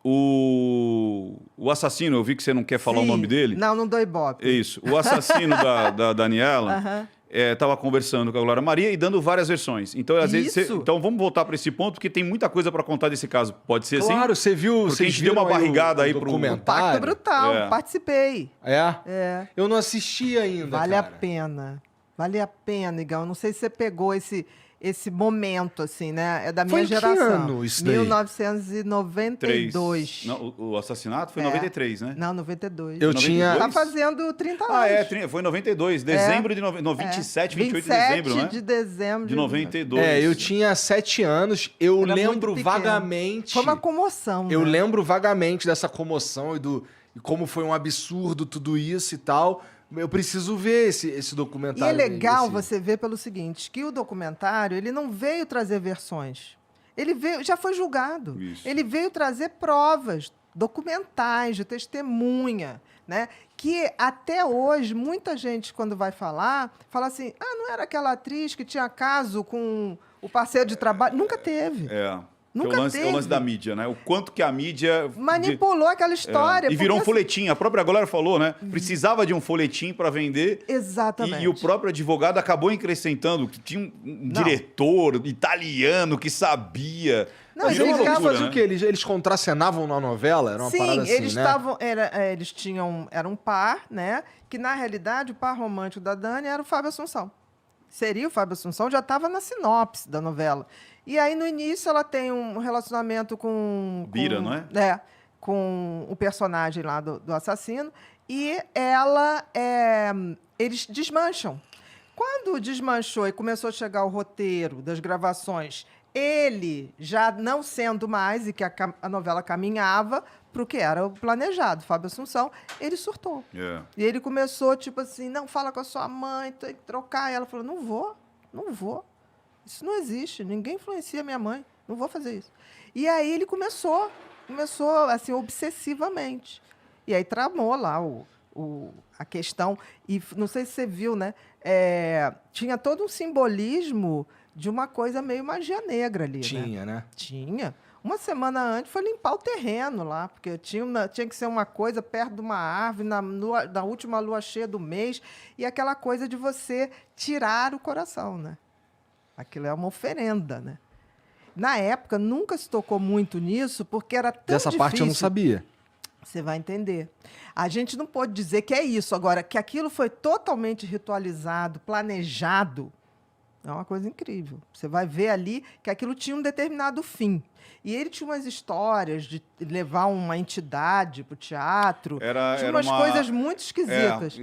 O assassino, eu vi que você não quer falar o nome dele. Não dou ibope. É isso. O assassino da Daniela estava conversando com a Glória Maria e dando várias versões. Então, às vezes, então vamos voltar para esse ponto, porque tem muita coisa para contar desse caso. Pode ser assim? Claro, você viu. Porque a gente deu uma barrigada aí pro documentário. Pacto Brutal, participei. É? Eu não assisti ainda, Vale a pena. Vale a pena, Igão. Eu não sei se você pegou esse momento, assim, né? É da minha geração. Foi que ano isso daí? 1992. Não, o assassinato foi em 93, né? Não, 92. Eu tinha... Tá fazendo 30 anos. Foi em 92. Dezembro de... 27, 28 de dezembro, né? 27 de dezembro. De 92. Eu tinha 7 anos. Eu lembro vagamente... Foi uma comoção, Eu né? lembro vagamente dessa comoção e como foi um absurdo tudo isso e tal... Eu preciso ver esse documentário. E é legal você ver pelo seguinte, que o documentário, ele não veio trazer versões. Ele veio, já foi julgado. Isso. Ele veio trazer provas documentais, de testemunha, né? Que até hoje, muita gente, quando vai falar, fala assim, não era aquela atriz que tinha caso com o parceiro de trabalho? Nunca teve. Nunca teve. É o lance da mídia, né? O quanto que a mídia... manipulou aquela história. E virou um folhetim. A própria Glória falou, né? Precisava de um folhetim para vender. Exatamente. E o próprio advogado acabou acrescentando que tinha um diretor italiano que sabia. Não, Mas eles faziam o quê? Eles contracenavam na novela? Era uma parada assim, eles né? estavam... eles tinham... Era um par, né? Que, na realidade, o par romântico da Dani era o Fábio Assunção. Seria o Fábio Assunção, já estava na sinopse da novela. E aí, no início, ela tem um relacionamento com Bira, não é? Com o personagem lá do assassino. E eles desmancham. Quando desmanchou e começou a chegar o roteiro das gravações, ele já não sendo mais, e que a novela caminhava para o que era o planejado, Fábio Assunção, ele surtou. E ele começou, tipo assim, não, fala com a sua mãe, tem que trocar. E ela falou, não vou. Isso não existe, ninguém influencia minha mãe, não vou fazer isso. E aí ele começou assim, obsessivamente. E aí tramou lá a questão, e não sei se você viu, né? Tinha todo um simbolismo de uma coisa meio magia negra ali, né? Tinha. Uma semana antes foi limpar o terreno lá, porque tinha que ser uma coisa perto de uma árvore, na última lua cheia do mês, e aquela coisa de você tirar o coração, né? Aquilo é uma oferenda, né? Na época, nunca se tocou muito nisso, porque era tão difícil. Dessa parte eu não sabia. Você vai entender. A gente não pode dizer que é isso. Agora, que aquilo foi totalmente ritualizado, planejado, é uma coisa incrível. Você vai ver ali que aquilo tinha um determinado fim. E ele tinha umas histórias de levar uma entidade para o teatro. Tinha umas coisas muito esquisitas.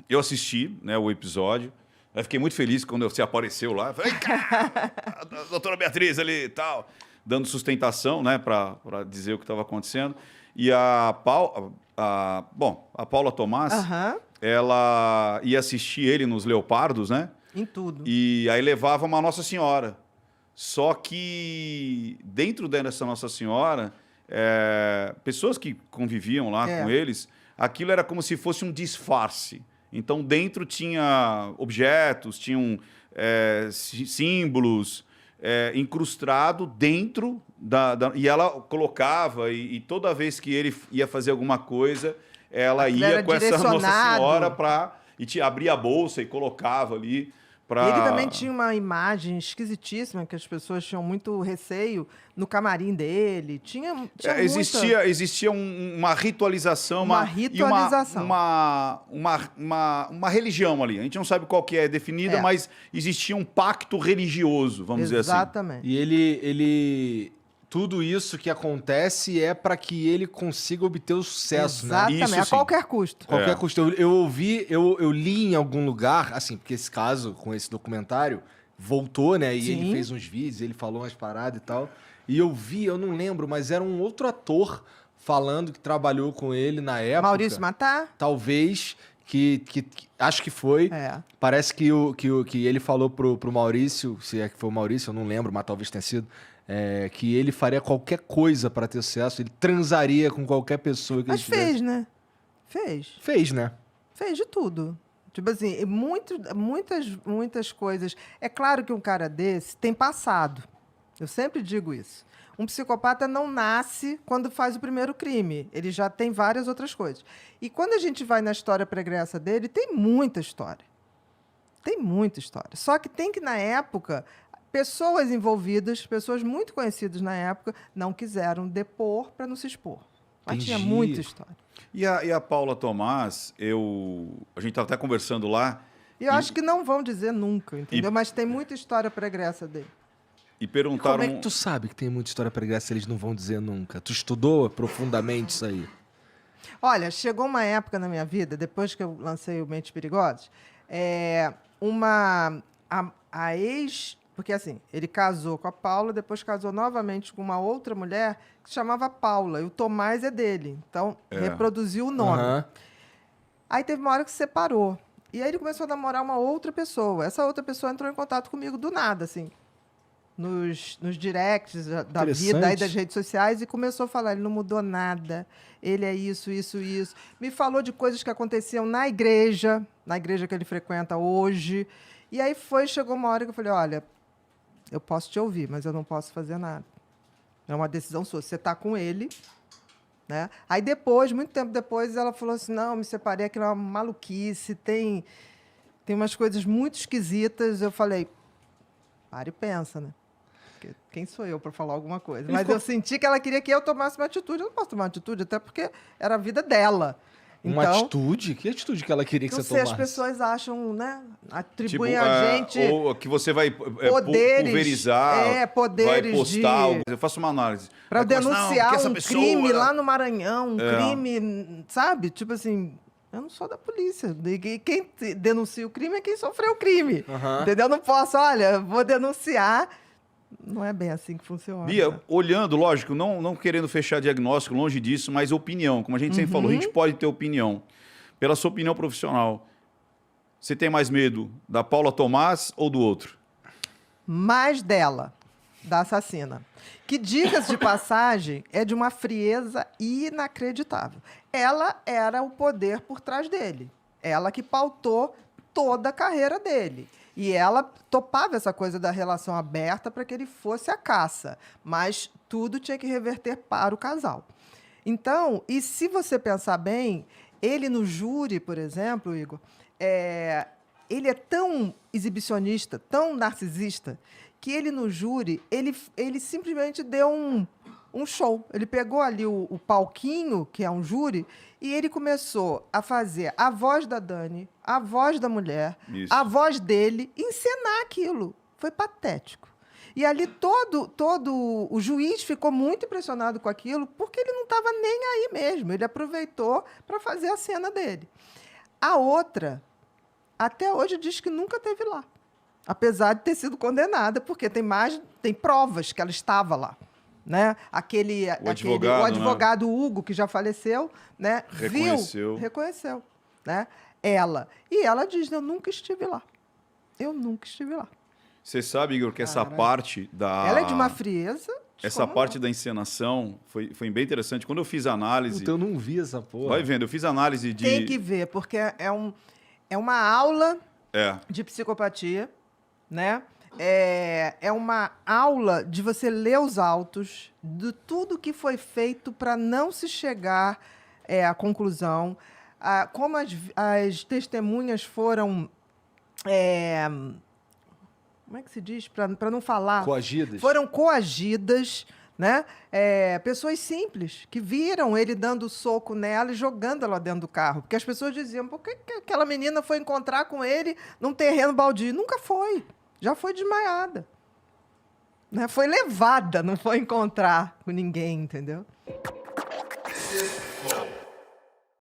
Eu assisti, né, o episódio. Eu fiquei muito feliz quando você apareceu lá. Falei, a doutora Beatriz ali e tal, dando sustentação, né, para dizer o que estava acontecendo. E a Paula Tomás, ela ia assistir ele nos Leopardos, né? Em tudo. E aí levava uma Nossa Senhora. Só que dentro dessa Nossa Senhora, pessoas que conviviam lá com eles, aquilo era como se fosse um disfarce. Então, dentro tinha objetos, tinham símbolos incrustados dentro e ela colocava, e toda vez que ele ia fazer alguma coisa, ela ia com essa Nossa Senhora e abria a bolsa e colocava ali. Ele também tinha uma imagem esquisitíssima, que as pessoas tinham muito receio no camarim dele. Existia uma ritualização. Uma ritualização. Uma religião ali. A gente não sabe qual que é definida, mas existia um pacto religioso, vamos dizer assim. Exatamente. E ele tudo isso que acontece é para que ele consiga obter o sucesso, exatamente, né? Exatamente, a qualquer custo. Qualquer custo. Eu li em algum lugar, assim, porque esse caso, com esse documentário, voltou, né? E ele fez uns vídeos, ele falou umas paradas e tal. E eu não lembro, mas era um outro ator falando que trabalhou com ele na época. Maurício Matar? Talvez, que acho que foi. Parece que ele falou pro Maurício, se é que foi o Maurício, eu não lembro, mas talvez tenha sido, que ele faria qualquer coisa para ter sucesso, ele transaria com qualquer pessoa que mas ele tivesse. Fez, né? Fez, né? Fez de tudo. Tipo assim, muitas coisas. É claro que um cara desse tem passado. Eu sempre digo isso. Um psicopata não nasce quando faz o primeiro crime. Ele já tem várias outras coisas. E quando a gente vai na história pregressa dele, tem muita história. Tem muita história. Só que tem que, na época, pessoas envolvidas, pessoas muito conhecidas na época, não quiseram depor para não se expor. Mas tinha muita história. E a Paula Tomás, a gente estava até conversando lá. E eu acho que não vão dizer nunca, entendeu? Mas tem muita história pregressa dele. E perguntaram... Como é que tu sabe que tem muita história pregressa se eles não vão dizer nunca? Tu estudou profundamente isso aí? Olha, chegou uma época na minha vida, depois que eu lancei o Mentes Perigosas, a ex... Porque, assim, ele casou com a Paula, depois casou novamente com uma outra mulher que se chamava Paula, e o Tomás é dele. Então, reproduziu o nome. Uhum. Aí teve uma hora que se separou. E aí ele começou a namorar uma outra pessoa. Essa outra pessoa entrou em contato comigo do nada, assim, nos directs da vida e das redes sociais, e começou a falar, ele não mudou nada, ele é isso, isso, isso. Me falou de coisas que aconteciam na igreja que ele frequenta hoje. E aí chegou uma hora que eu falei, olha, eu posso te ouvir, mas eu não posso fazer nada. É uma decisão sua. Você está com ele, né? Aí depois, muito tempo depois, ela falou assim, não, me separei, aquilo é uma maluquice, tem umas coisas muito esquisitas. Eu falei, para e pensa, né? Porque quem sou eu para falar alguma coisa? Mas eu senti que ela queria que eu tomasse uma atitude. Eu não posso tomar uma atitude, até porque era a vida dela. Uma atitude? Que atitude que ela queria que você tomasse? As pessoas acham, né? Atribuem a gente... Ou que você vai poderes, pulverizar, poderes vai postar... Eu faço uma análise. Para denunciar um crime lá no Maranhão, crime, sabe? Tipo assim, eu não sou da polícia. Quem denuncia o crime é quem sofreu o crime. Uhum. Entendeu? Eu não posso, olha, vou denunciar... Não é bem assim que funciona. Bia, olhando, lógico, não querendo fechar diagnóstico, longe disso, mas opinião. Como a gente sempre falou, a gente pode ter opinião. Pela sua opinião profissional, você tem mais medo da Paula Tomás ou do outro? Mais dela, da assassina. Que, diga-se de passagem, é de uma frieza inacreditável. Ela era o poder por trás dele. Ela que pautou toda a carreira dele. E ela topava essa coisa da relação aberta para que ele fosse à caça. Mas tudo tinha que reverter para o casal. Então, e se você pensar bem, ele no júri, por exemplo, Igor, ele é tão exibicionista, tão narcisista, que ele no júri, ele simplesmente deu um show. Ele pegou ali o palquinho, que é um júri, e ele começou a fazer a voz da Dani, a voz da mulher, a voz dele, encenar aquilo. Foi patético. E ali todo o juiz ficou muito impressionado com aquilo, porque ele não estava nem aí mesmo. Ele aproveitou para fazer a cena dele. A outra, até hoje, diz que nunca esteve lá. Apesar de ter sido condenada, porque tem provas que ela estava lá. Né? O advogado, né? Hugo, que já faleceu, né? Reconheceu, né? Ela. E ela diz, eu nunca estive lá. Eu nunca estive lá. Você sabe, Igor, que essa parte da... Ela é de uma frieza. Essa parte da encenação foi bem interessante. Quando eu fiz a análise... Então eu não vi essa porra. Vai vendo, eu fiz a análise de... Tem que ver, porque é uma aula de psicopatia, né? É uma aula de você ler os autos de tudo que foi feito para não se chegar à conclusão, como as testemunhas foram... como é que se diz? Para não falar... Coagidas. Foram coagidas, né? Pessoas simples, que viram ele dando soco nela e jogando ela dentro do carro. Porque as pessoas diziam, por que aquela menina foi encontrar com ele num terreno baldio? Nunca foi. Já foi desmaiada. Né? Foi levada, não foi encontrar com ninguém, entendeu?